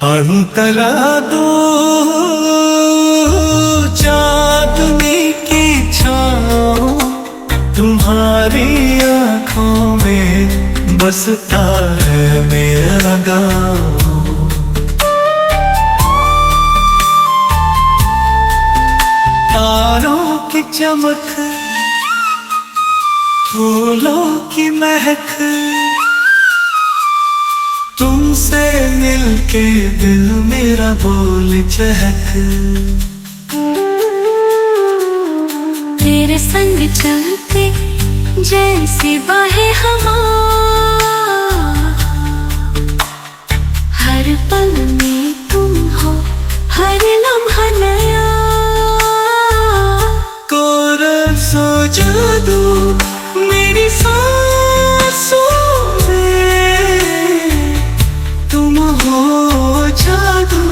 अंतरा दो चांदनी की छाँव, तुम्हारी आँखों में बसता है मेरा गाँव। तारों की चमक, फूलों की महक, तुमसे मिलके दिल मेरा बोल चहक। तेरे संग चलते जैसे बहे हवा, हर पल में तुम हो, हर लम्हा नया। कोरा सो जादू मेरी सांसों में, तुम हो जादू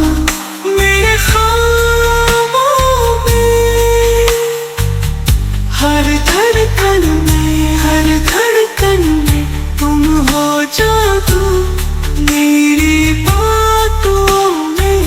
मेरे ख्वाबों में। हर धड़कन में, हर धड़कन में तुम हो जादू मेरी बातों में।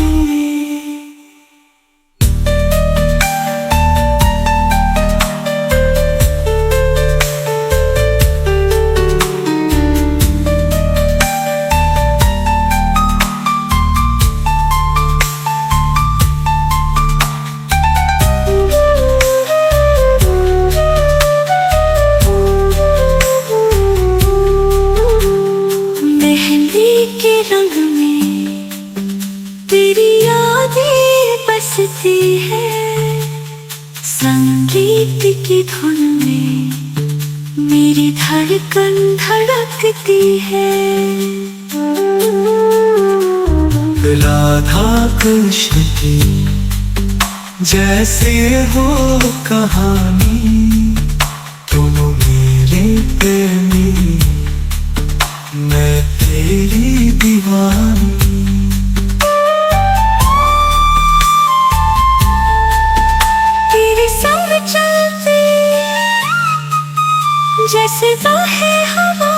रंग में तेरी यादें बसती है, संगीत की धुन में मेरी धड़कन धड़कती है। राधा कृष्ण की जैसे हो कहानी, तुम मेरे प्रेमी, मैं तेरी दीवानी। तेरे संग चलते जैसे बहे हवा,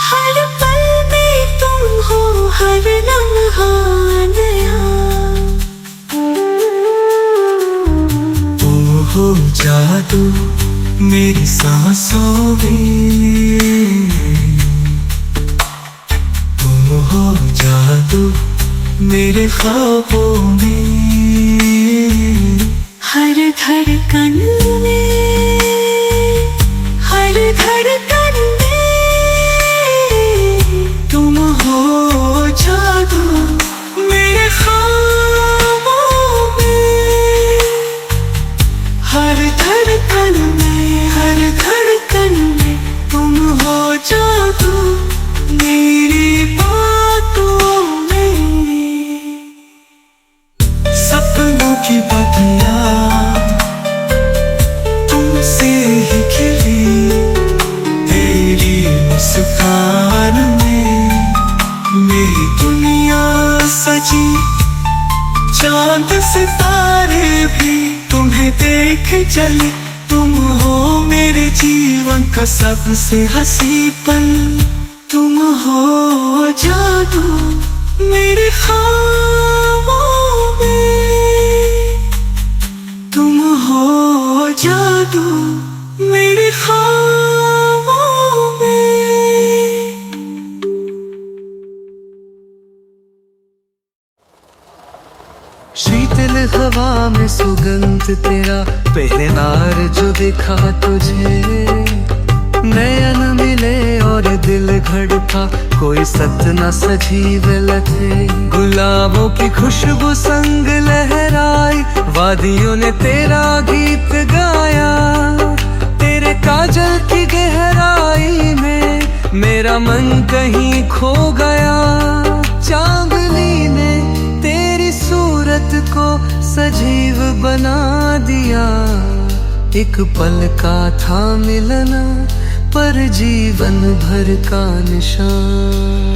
हर पल में तुम हो, हर लम्हा नया। तुम हो जादू मेरी सांसों में, तुम हो जादू मेरे ख्वाबों में। हर धड़कन में, हर धड़कन में तुम हो जादू मेरे ख्वाबों में। हर धड़कन में, हर धड़कन में तुम हो जादू मेरी बातों में। सपनों की बगिया तुमसे ही खिली, तेरी मुस्कान में मेरी दुनिया सजी। चांद सितारे भी तुम्हें देख चले, तुम हो मेरे जीवन का सबसे हंसी पल। तुम हो जादू मेरे ख्वाबों में, तुम हो जादू मेरे ख्वाबों में। शीतल हवा में सुगंध तेरा, पहले नार जो दिखा तुझे। नयन मिले और दिल धड़का, कोई सतना सजीव लगे। गुलाबों की खुशबू संग लहराई, वादियों ने तेरा गीत गाया। तेरे काजल की गहराई में मेरा मन कहीं खो गया। चांदनी ने तेरी सूरत को सजीव बना दिया। एक पल का था मिलना, पर जीवन भर का निशान।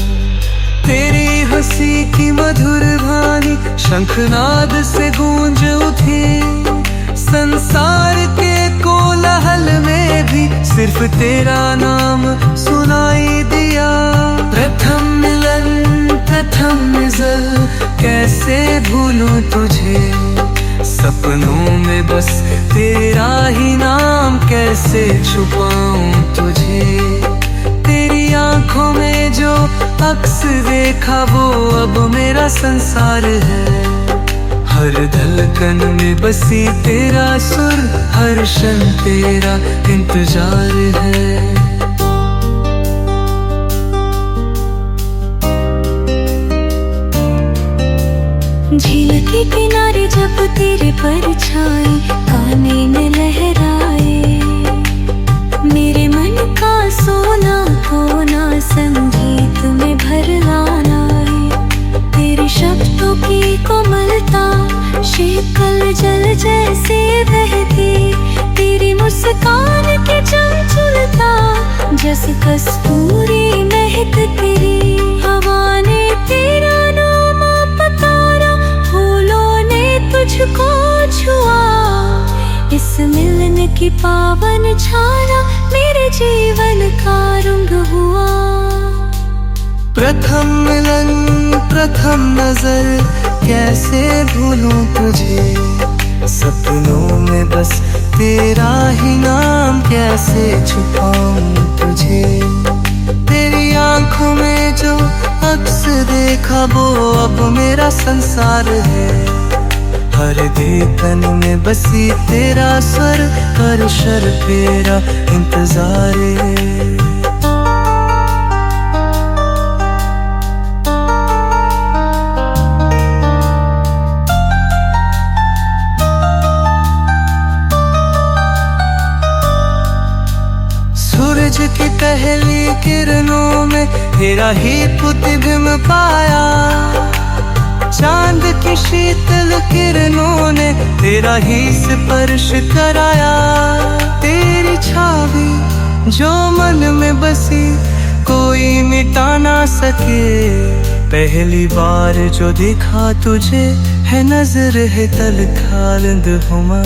तेरी हंसी की मधुर वाणी शंखनाद से गूंज उठी। संसार के कोलाहल में भी सिर्फ तेरा नाम सुनाई दिया। प्रथम मिलन था भूलूं तुझे, सपनों में बस तेरा ही नाम कैसे छुपाऊं तुझे। तेरी आंखों में जो अक्स देखा वो अब मेरा संसार है। हर धड़कन में बसी तेरा सुर, हर क्षण तेरा इंतजार है। झील के किनारे जब तेरे परछाई काने में लहराए, मेरे मन का सोना खोना संगीत में भर लाना है। तेरे शब्दों की कोमलता शीतल जल जैसे बहती, तेरी मुस्कान की चंचलता जैसे कस्तूरी महक तेरी। हवा ने तेरा नाम पुकारा, फूलों ने तुझको छुआ, इस मिलन की पावन छाया मेरे जीवन का रंग हुआ। प्रथम मिलन प्रथम नजर कैसे भूलूं तुझे, सपनों में बस तेरा ही नाम कैसे छुपाऊं तुझे। तेरी आंखों में जो अक्स देखा वो अब मेरा संसार है। हर धड़कन में बसी तेरा स्वर, हर क्षण तेरा इंतजार है। सूरज की पहली किरणों में तेरा ही प्रतिबिंब पाया, चांद की शीतल किरणों ने तेरा ही स्पर्श कराया। तेरी छावी जो मन में बसी कोई मिटा ना सके, पहली बार जो देखा तुझे है नजर है तलखालंद हुमा।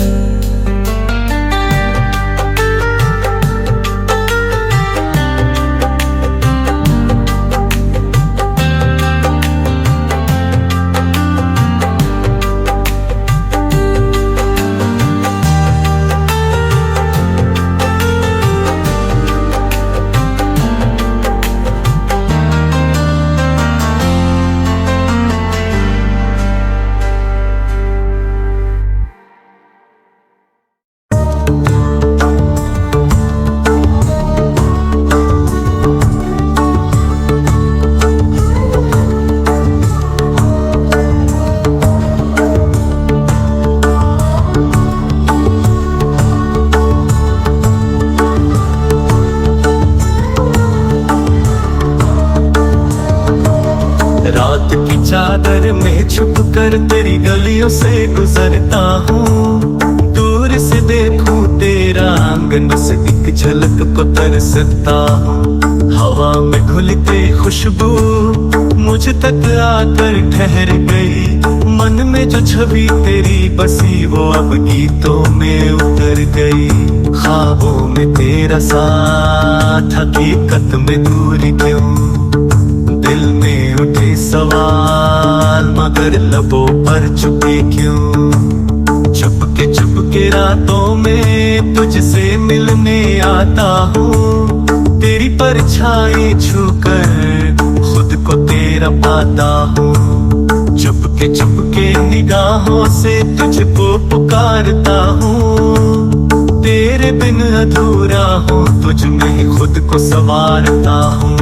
रात की चादर में छुप कर तेरी गलियों से गुजरता हूँ, दूर से देखूं तेरा आंगन बस एक झलक को तरसता हूँ। हवा में घुलते खुशबू मुझ तक आकर ठहर गई, मन में जो छवि तेरी बसी वो अब गीतों में उतर गई। ख्वाबों में तेरा साथ हकीकत में दूरी क्यों, दिल में उठे सवाल मगर लबों पर चुपे क्यों। चुपके रातों में तुझसे मिलने आता हूँ, तेरी परछाई छूकर खुद को तेरा पाता हूँ। चुपके निगाहों से तुझको पुकारता हूँ, तेरे बिन अधूरा हूँ तुझ में ही खुद को संवारता हूँ।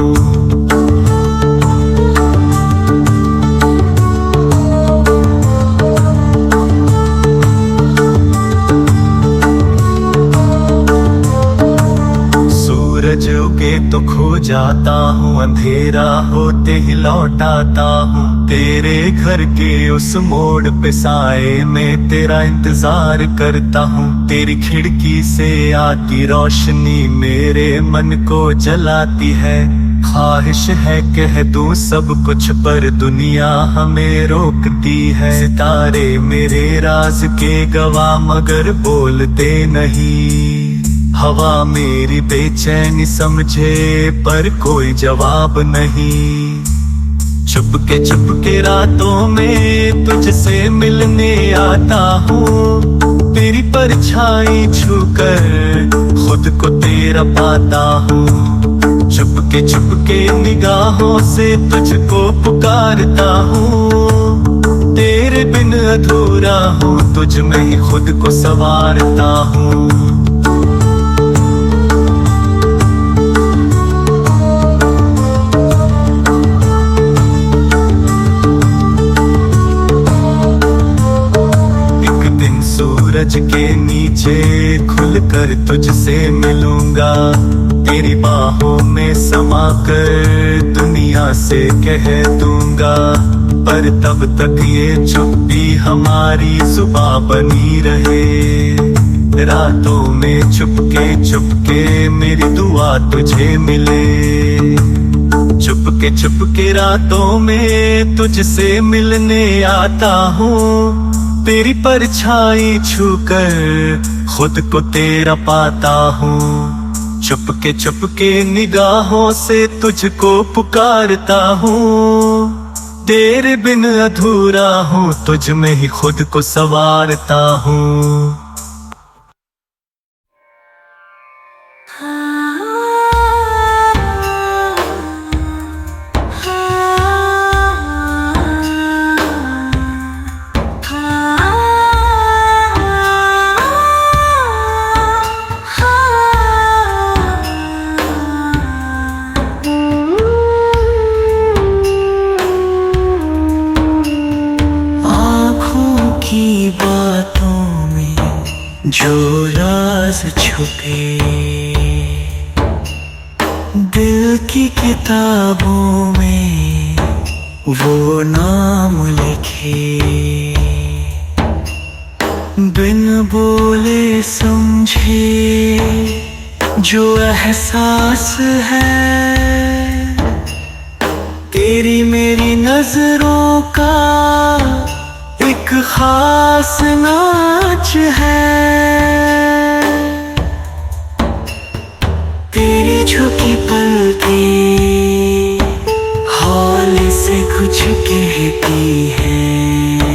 सूरज उगे तो खो जाता हूँ, अंधेरा होते ही लौट आता हूँ। तेरे घर के उस मोड़ पे साए में तेरा इंतजार करता हूँ। तेरी खिड़की से आती रोशनी मेरे मन को जलाती है। ख्वाहिश है कह दूं सब कुछ पर दुनिया हमें रोकती है। सितारे मेरे राज के गवाह मगर बोलते नहीं, हवा मेरी बेचैनी समझे पर कोई जवाब नहीं। चुपके रातों में तुझसे मिलने आता हूँ। तेरी परछाई छूकर खुद को तेरा पाता हूँ। चुपके निगाहों से तुझको पुकारता हूँ। तेरे बिन अधूरा हूँ, तुझ में ही खुद को संवारता हूँ। सूरज के नीचे खुलकर तुझसे मिलूंगा। तेरी बाहों में समाकर दुनिया से कह दूंगा। पर तब तक ये चुप्पी हमारी जुबां बनी रहे। रातों में चुपके मेरी दुआ तुझे मिले। चुपके रातों में तुझसे मिलने आता हूँ। तेरी परछाई छूकर खुद को तेरा पाता हूँ। चुपके निगाहों से तुझको पुकारता हूँ। तेरे बिन अधूरा हूँ, तुझ में ही खुद को संवारता हूँ। जो राज छुपे दिल की किताबों में वो नाम लिखे। बिन बोले समझे जो एहसास है। तेरी मेरी नजरों का एक खास नाच है। तेरी झुकी पलकें हौले से कुछ कहती हैं।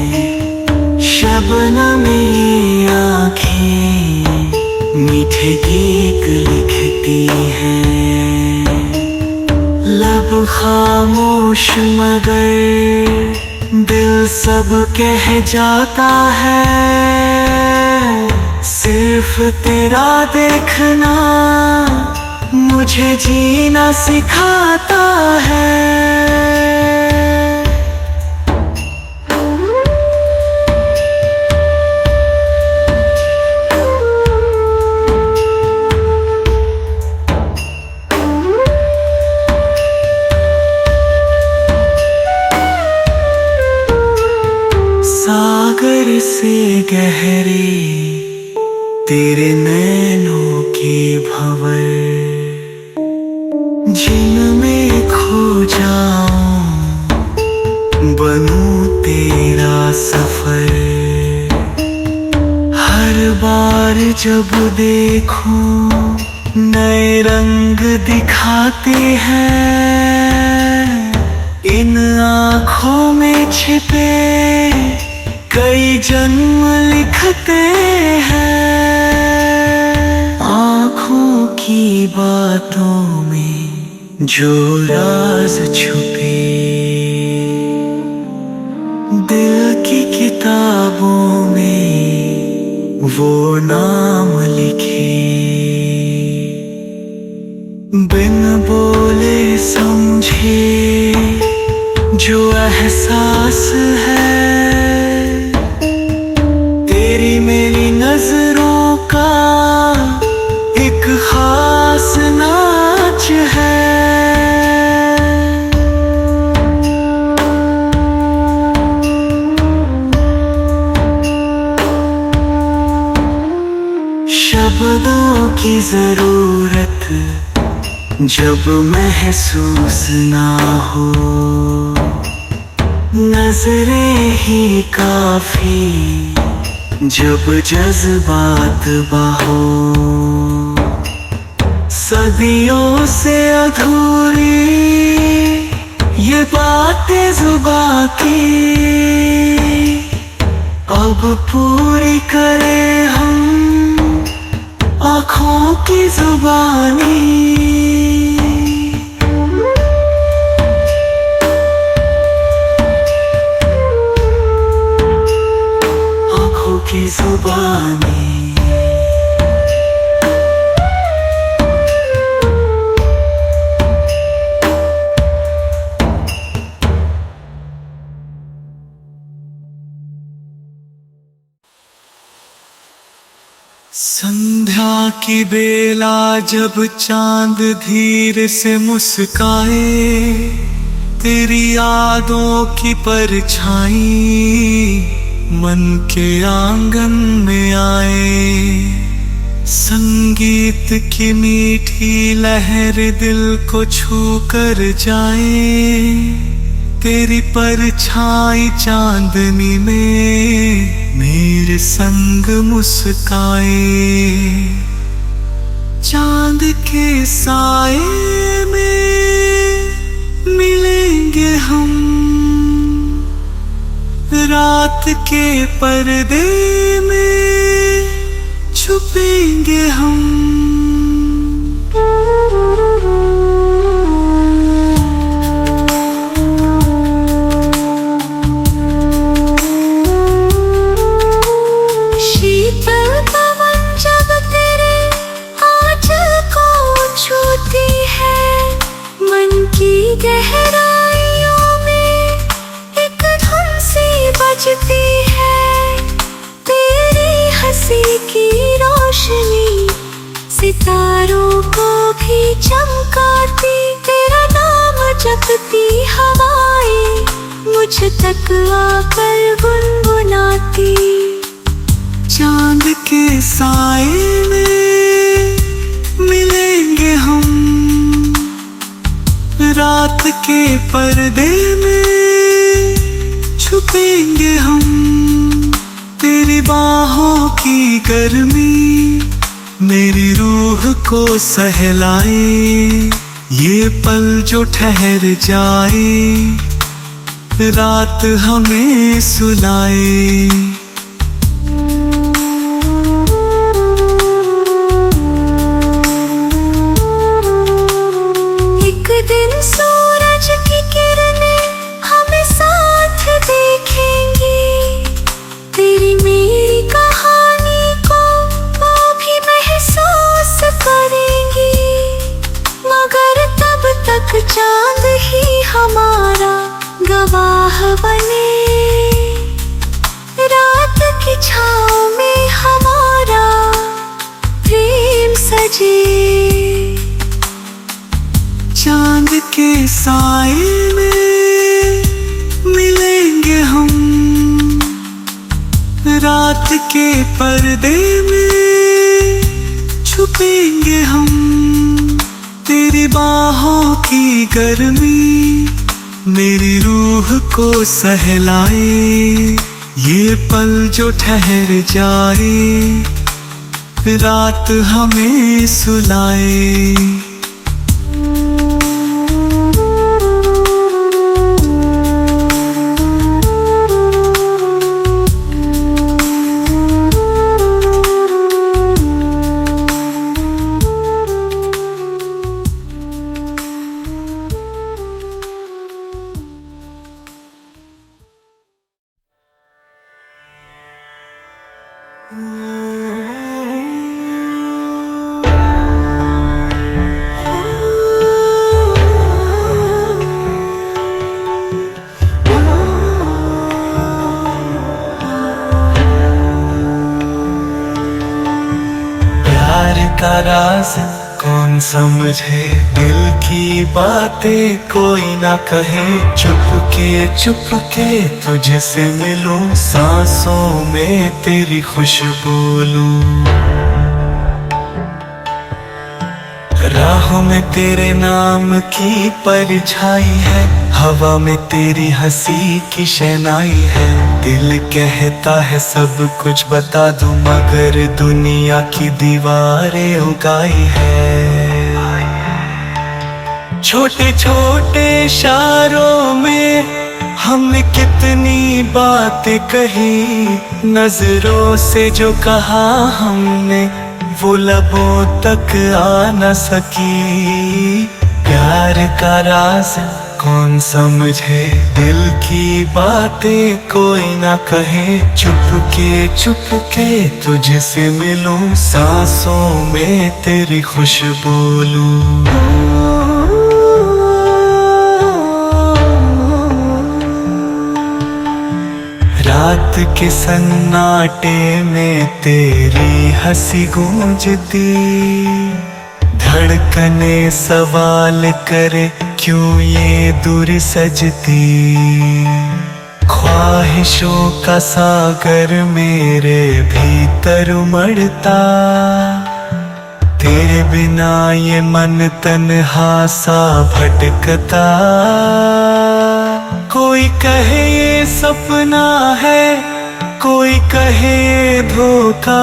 शबनमी आँखें मीठे गीत लिखती हैं। लब खामोश मगर दिल सब कह जाता है। सिर्फ तेरा देखना मुझे जीना सिखाता है। सागर से गहरे तेरे नैनों के भंवर, जिनमें खो जाऊं बनूं तेरा सफर। हर बार जब देखूं नए रंग दिखाते हैं। इन आँखों में छिपे कई जन्म लिखते हैं। आँखों की बातों में जो राज छुपे दिल की किताबों में वो नाम लिखे। बिन बोले समझे जो एहसास है। तेरी मेरी नजरों का एक खास नाच है। शब्दों की जरूरत जब महसूस ना हो, नजरें ही काफी जब जज्बात बहो। सदियों से अधूरी ये बातें जुबां की अब पूरी करें हम आँखों की जुबानी। आँखों की जुबानी। संध्या की बेला जब चांद धीरे से मुस्काए, तेरी यादों की परछाई मन के आंगन में आए। संगीत की मीठी लहर दिल को छू कर जाए, तेरी परछाई चांदनी में मेरे संग मुस्काए। चांद के साए में मिलेंगे हम, रात के पर्दे में छुपेंगे हम। गहराइयों में एक धुन सी बजती है, तेरी हंसी की रोशनी सितारों को भी चमकाती। तेरा नाम जपती हवाएं मुझ तक आकर गुनगुनाती। चांद के साए में मिलेंगे हम, रात के पर्दे में छुपेंगे हम। तेरी बाहों की गर्मी मेरी रूह को सहलाए, ये पल जो ठहर जाए रात हमें सुलाए। दिन सूरज की किरणें हमें साथ देखेंगी, तेरी मेरी कहानी को वो भी महसूस करेंगी। मगर तब तक चांद ही हमारा गवाह बने, रात की छाँव में हमारा प्रेम सजे। चांद के साए में मिलेंगे हम, रात के पर्दे में छुपेंगे हम। तेरी बाहों की गर्मी मेरी रूह को सहलाए, ये पल जो ठहर जाए रात हमें सुलाए। का राज कौन समझे, दिल की बातें कोई ना कहे। चुपके तुझसे मिलूं, सांसों में तेरी खुशबू लूं। राहों में तेरे नाम की परछाई है, हवा में तेरी हंसी की शहनाई है। दिल कहता है सब कुछ बता दूं, मगर दुनिया की दीवारें उगाई है। छोटे छोटे इशारों में हमने कितनी बातें कही, नजरों से जो कहा हमने वो लबों तक आ न सकी। प्यार का राज कौन समझे, दिल की बातें कोई ना कहे। चुप के तुझसे मिलूं, सांसों में तेरी खुशबू लूं। रात के सन्नाटे में तेरी हंसी गूंजती, धड़कने सवाल करे क्यों ये दूर सजती। ख्वाहिशों का सागर मेरे भीतर उमड़ता, तेरे बिना ये मन तन्हा सा भटकता। कोई कहे ये सपना है, कोई कहे ये धोखा,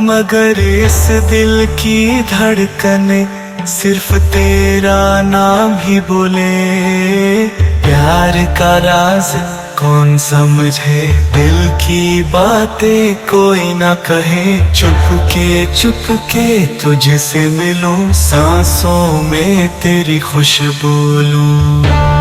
मगर इस दिल की धड़कने सिर्फ तेरा नाम ही बोले। प्यार का राज कौन समझे, दिल की बातें कोई ना कहे। चुप के तुझसे मिलूं, सांसों में तेरी खुशबू लूं।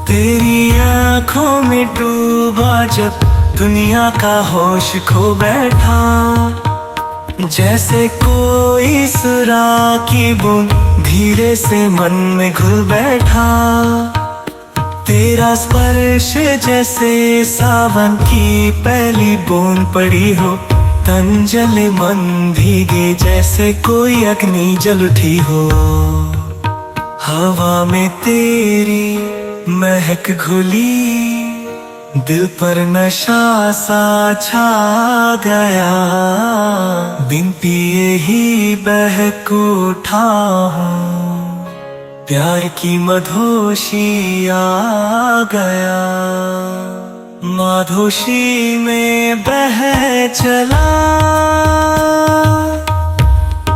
तेरी आँखों में डूबा जब दुनिया का होश खो बैठा, जैसे कोई सुराग की बूंद धीरे से मन में घुल बैठा। तेरा स्पर्श जैसे सावन की पहली बूंद पड़ी हो, तन जले मन भीगे जैसे कोई अग्नि जल उठी हो। हवा में तेरी महक घुली, दिल पर नशा सा छा गया। बिन पिए ही बहक उठा हूँ, प्यार की मधोशी आ गया। माधोशी में बह चला,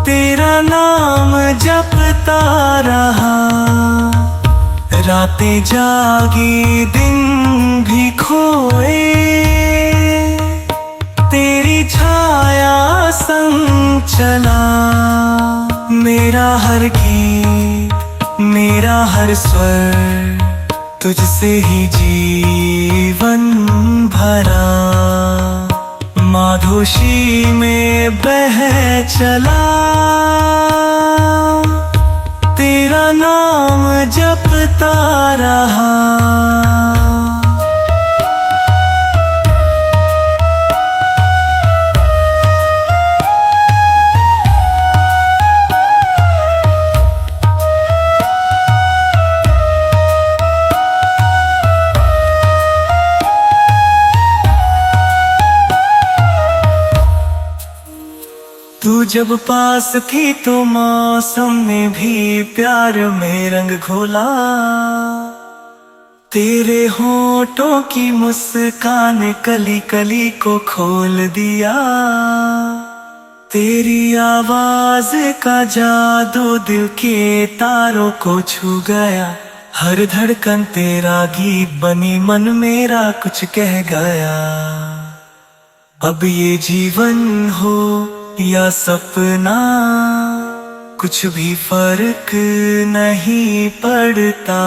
तेरा नाम जपता रहा। रातें जागी दिन भी खोए, तेरी छाया संग चला। मेरा हर गीत, मेरा हर स्वर, तुझसे ही जीवन भरा। माधोशी में बह चला, तेरा नाम जपता रहा। तू जब पास थी तो मौसम ने भी प्यार में रंग घोला। तेरे होठों की मुस्कान कली कली को खोल दिया। तेरी आवाज का जादू दिल के तारों को छू गया। हर धड़कन तेरा गीत बनी, मन मेरा कुछ कह गया। अब ये जीवन हो या सपना, कुछ भी फर्क नहीं पड़ता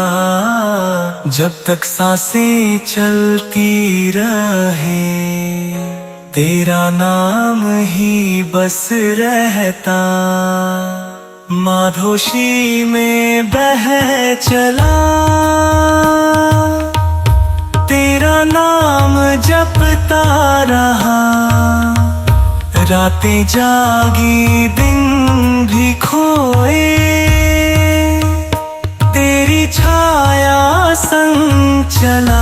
जब तक सांसें चलती रहे, तेरा नाम ही बस रहता। माधोशी में बह चला, तेरा नाम जपता रहा। रातें जागी दिन भी खोए, तेरी छाया संग चला।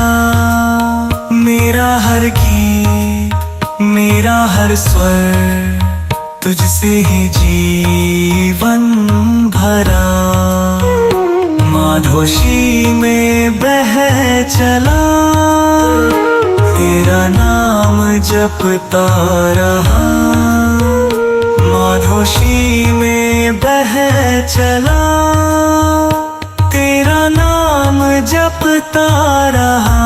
मेरा हर गीत, मेरा हर स्वर, तुझसे ही जीवन भरा। माधोशी में बह चला, तेरा नाम जपता रहा। माधोशी में बह चला, तेरा नाम जपता रहा।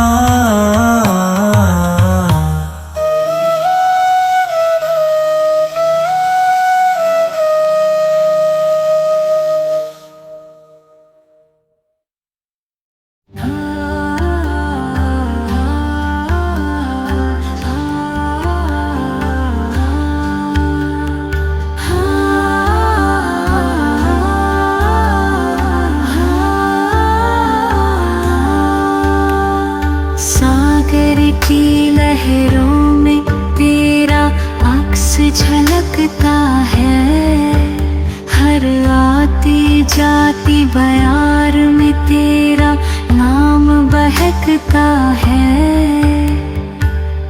की लहरों में तेरा अक्स झलकता है। हर आती जाती बयार में तेरा नाम बहकता है।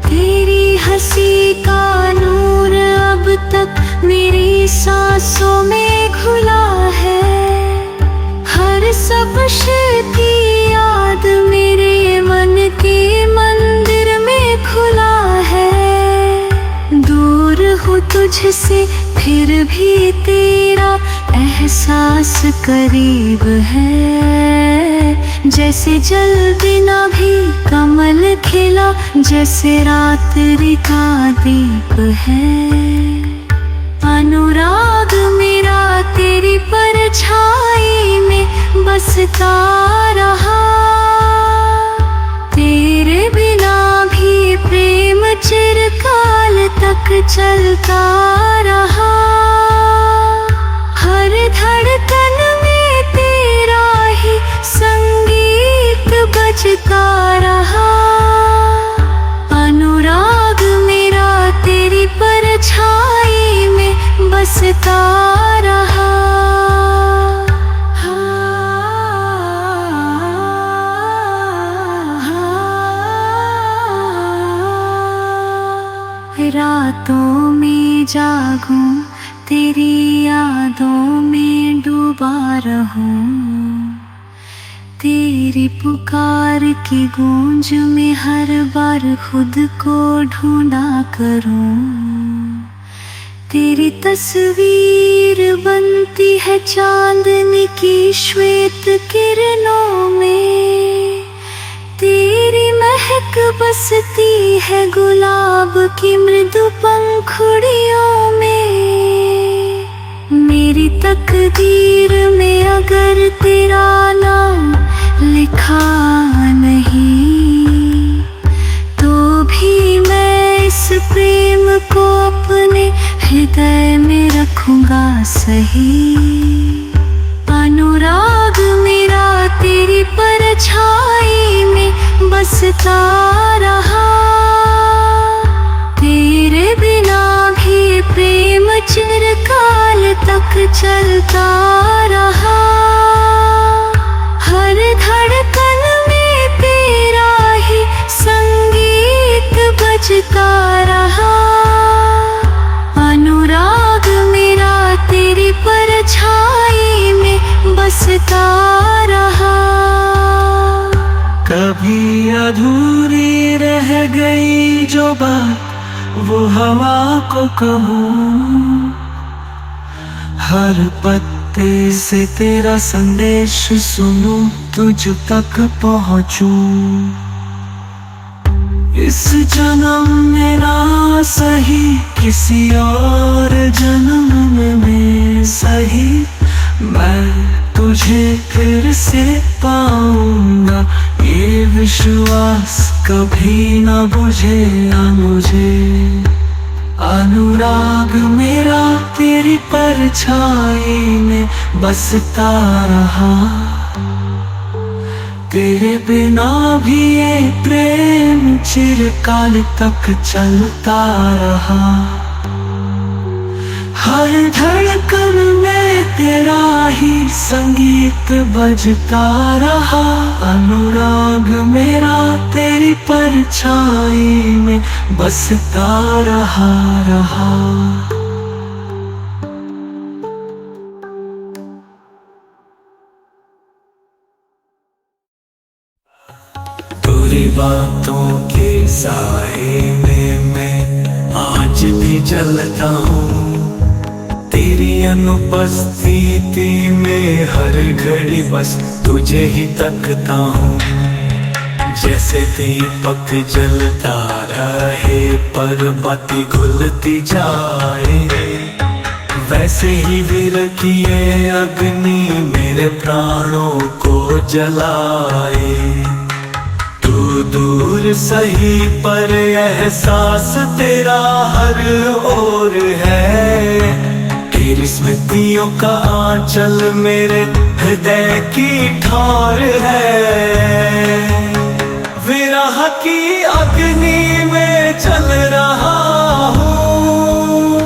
तेरी हंसी का नूर अब तक मेरी सांसों में घुला है। हर शब्द की याद मेरे मन के मंदिर में खुला है। दूर हूँ तुझसे फिर भी तेरा एहसास करीब है। जैसे जल बिना भी कमल खिला, जैसे रात्रि का दीप है। अनुराग मेरा तेरी परछाई में बसता रहा। तेरे बिना भी प्रेम चिरकाल तक चलता रहा। हर धड़कन में तेरा ही संगीत बजता रहा। अनुराग मेरा तेरी परछाई में बसता रहा। रातों में जागूं, तेरी यादों में डूबा रहूं। तेरी पुकार की गूंज में हर बार खुद को ढूंढा करूं। तेरी तस्वीर बनती है चांदनी की श्वेत किरणों में। तेरी महक बसती है गुलाब की मृदु पंखुड़ियों में। मेरी तकदीर में अगर तेरा नाम लिखा नहीं, तो भी मैं इस प्रेम को अपने हृदय में रखूंगा सही। अनुराग मेरा तेरी परछाई में बसता रहा। तेरे बिना भी प्रेम चिरकाल तक चलता रहा। हर धड़कन में तेरा ही संगीत बजता रहा। अनुराग मेरा तेरी परछाई में बसता रहा। कभी अधूरी रह गई जो बात, वो हवा को कहूँ। हर पत्ते से तेरा संदेश सुनूं, तुझ तक पहुँचूं। इस जन्म में ना सही, किसी और जन्म में सही, बुझे ना मुझे। अनुराग मेरा तेरी परछाई में बसता रहा, तेरे बिना भी ये प्रेम चिरकाल तक चलता रहा। हर धड़कन में तेरा ही संगीत बजता रहा। अनुराग मेरा तेरी परछाई में बसता रहा। तेरी बातों के साए में मैं आज भी जलता हूँ। तेरी अनुपस्थिति में हर घड़ी बस तुझे ही तकता हूँ। जैसे दीपक जलता रहे पर बाती घुलती जाए, वैसे ही विरकिए अग्नि मेरे प्राणों को जलाए। तू दूर सही पर एहसास तेरा हर ओर है। तेरी स्मृतियों का आंचल मेरे हृदय की ठार है। विरह की अग्नि में चल रहा हूँ,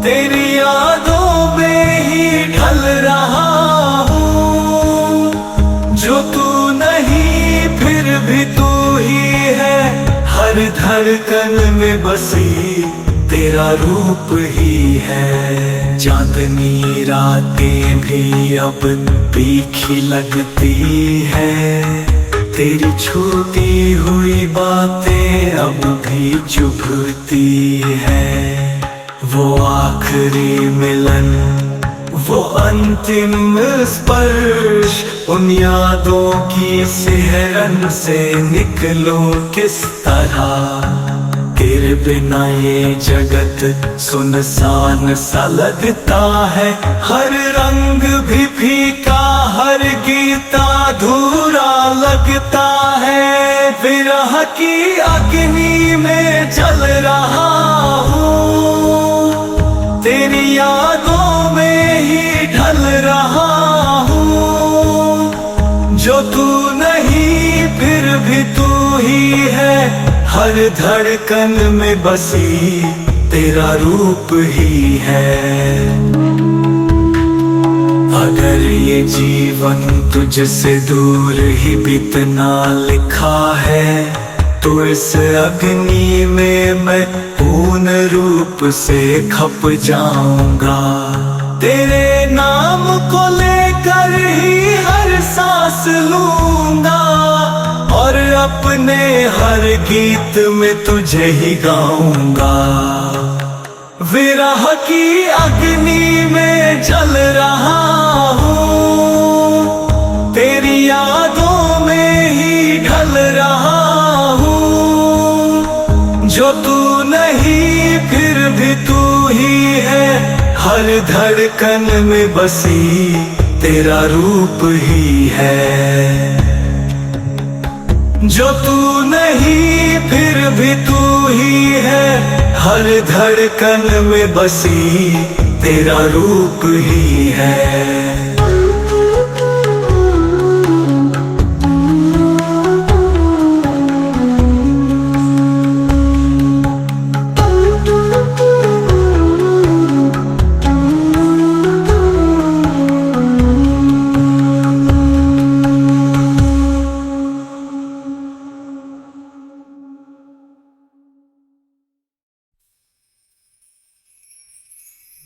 तेरी यादों में ही ढल रहा हूँ। जो तू नहीं फिर भी तू ही है, हर धड़कन में बसी तेरा रूप ही है। चांदनी रातें भी अब तीखी लगती है, तेरी छूटी हुई बातें अब भी चुभती है। वो आखिरी मिलन, वो अंतिम स्पर्श, उन यादों की सिहरन से निकलो किस तरह। तेरे बिना ये जगत सुनसान सा लगता है। हर रंग भी फीका, हर गीता अधूरा लगता है। विरह की अग्नि में जल रहा हूँ, तेरी यादों में ही ढल रहा हूँ। जो तू नहीं फिर भी तू ही है, हर धड़कन में बसी तेरा रूप ही है। अगर ये जीवन तुझसे दूर ही बीतना लिखा है, तो इस अग्नि में मैं पूर्ण रूप से खप जाऊंगा। तेरे नाम को लेकर ही हर सांस लूंगा, और अपने हर गीत में तुझे ही गाऊंगा। विरह की अग्नि में जल रहा हूँ, तेरी यादों में ही ढल रहा हूँ। जो तू नहीं फिर भी तू ही है, हर धड़कन में बसी तेरा रूप ही है। जो तू नहीं फिर भी तू ही है, हर धड़कन में बसी तेरा रूप ही है।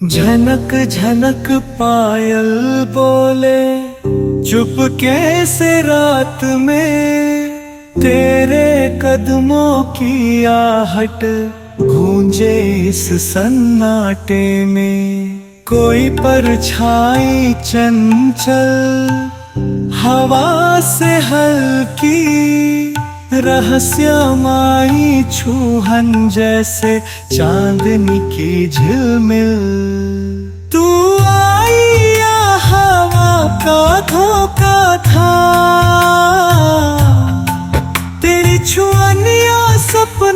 झनक झनक पायल बोले चुपके से रात में, तेरे कदमों की आहट गूंजे इस सन्नाटे में। कोई परछाई चंचल हवा से हल्की, रहस्यमयी छूहन जैसे चांदनी की झिलमिल। तू आई या हवा का धोखा था, तेरी छुअनिया सपने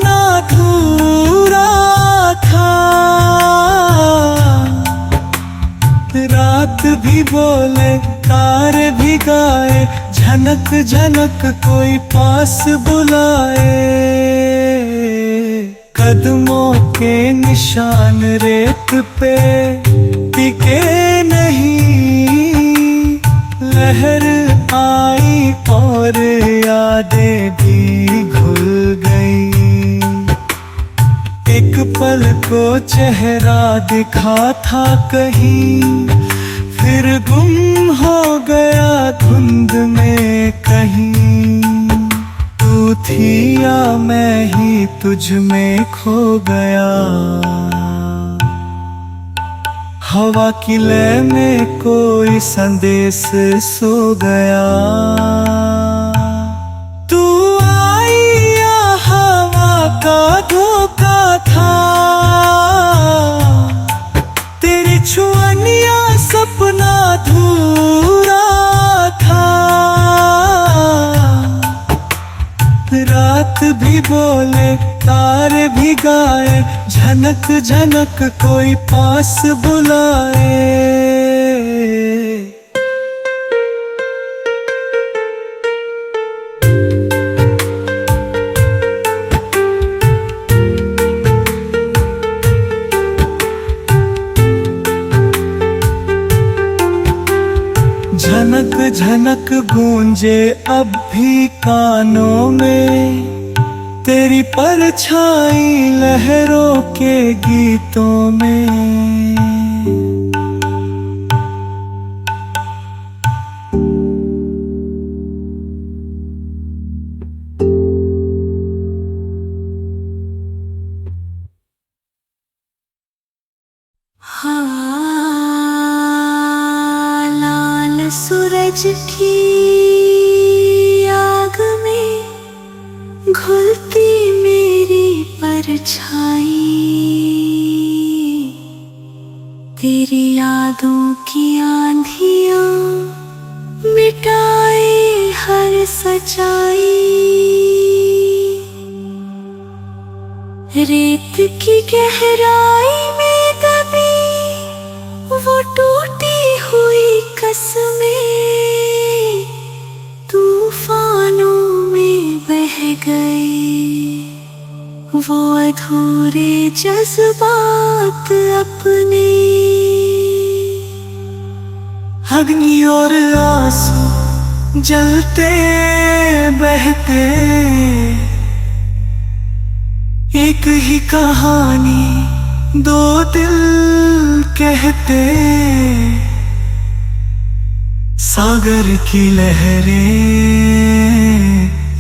भी बोले तारे भी गाए, झनक झनक कोई पास बुलाए। कदमों के निशान रेत पे टिके नहीं, लहर आई और यादें भी घुल गई। एक पल को चेहरा दिखा था कहीं, फिर गुम हो गया धुंध में कहीं। तू थी या मैं ही तुझ में खो गया, हवा की लय में कोई संदेश सो गया। तू आई या हवा का धोखा था, तेरी छुअनिया सपना अधूरा था। रात भी बोले तारे भी गाए, झनक झनक कोई पास बुलाए। झनक झनक गूंजे अब भी कानों में, तेरी परछाई लहरों के गीतों में। लाल सूरज की आग में घुलती मेरी परछाई, तेरी यादों की आंधियां मिटाए हर सच्चाई। रेत की गहराई में दबी वो टूटी हुई कसमें, तूफानों में बह गए वो अधूरे जज्बात अपने। अग्नि और आंसू जलते बहते, एक ही कहानी दो दिल कहते। सागर की लहरें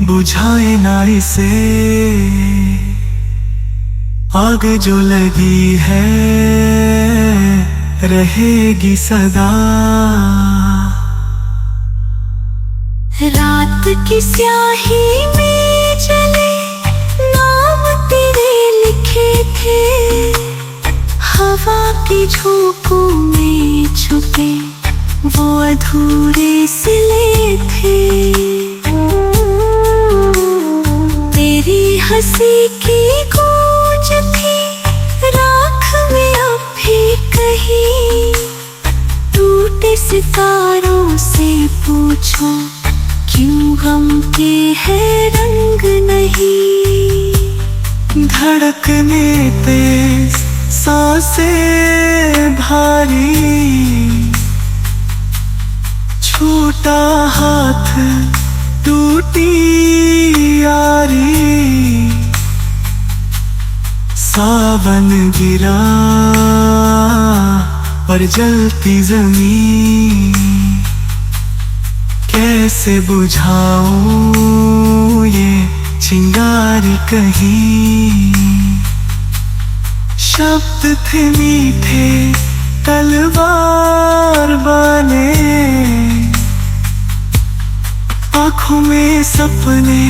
बुझाए ना इसे, आग जो लगी है रहेगी सदा। रात की स्याही में जले नाम तेरे लिखे थे, हवा की झोंकों में छुपे वो अधूरे सिले थे। तेरी हंसी की गूंज थी राख में अब भी कहीं, टूटे सितारों से पूछो क्यों गम के है रंग नहीं। धड़कने तेज सांसें भारी, छूटा हाथ टूटी यारी। सावन गिरा पर जलती जमीन, कैसे बुझाऊं ये चिंगारी कहीं। शब्द थे मीठे तलवार बने, आँखों में सपने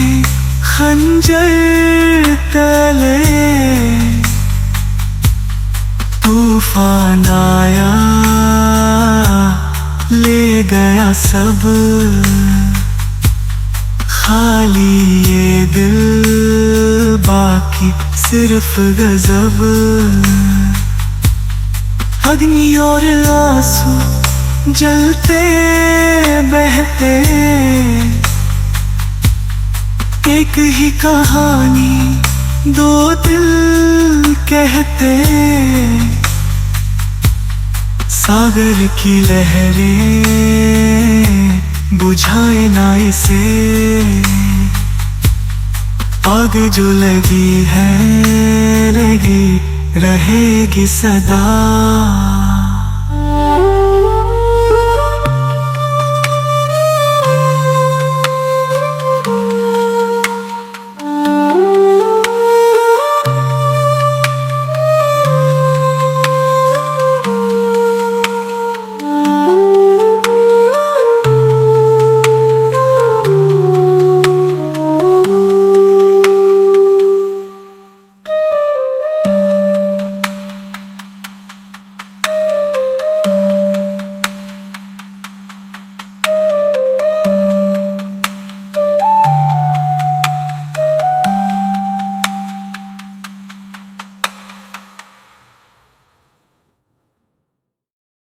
खंजर तले। तूफान आया ले गया सब, खाली ये दिल बाकी सिर्फ गजब। अग्नि और आंसू जलते बहते एक ही कहानी, दो दिल कहते, सागर की लहरें बुझाए ना इसे, आग जो लगी है लगी रहेगी सदा।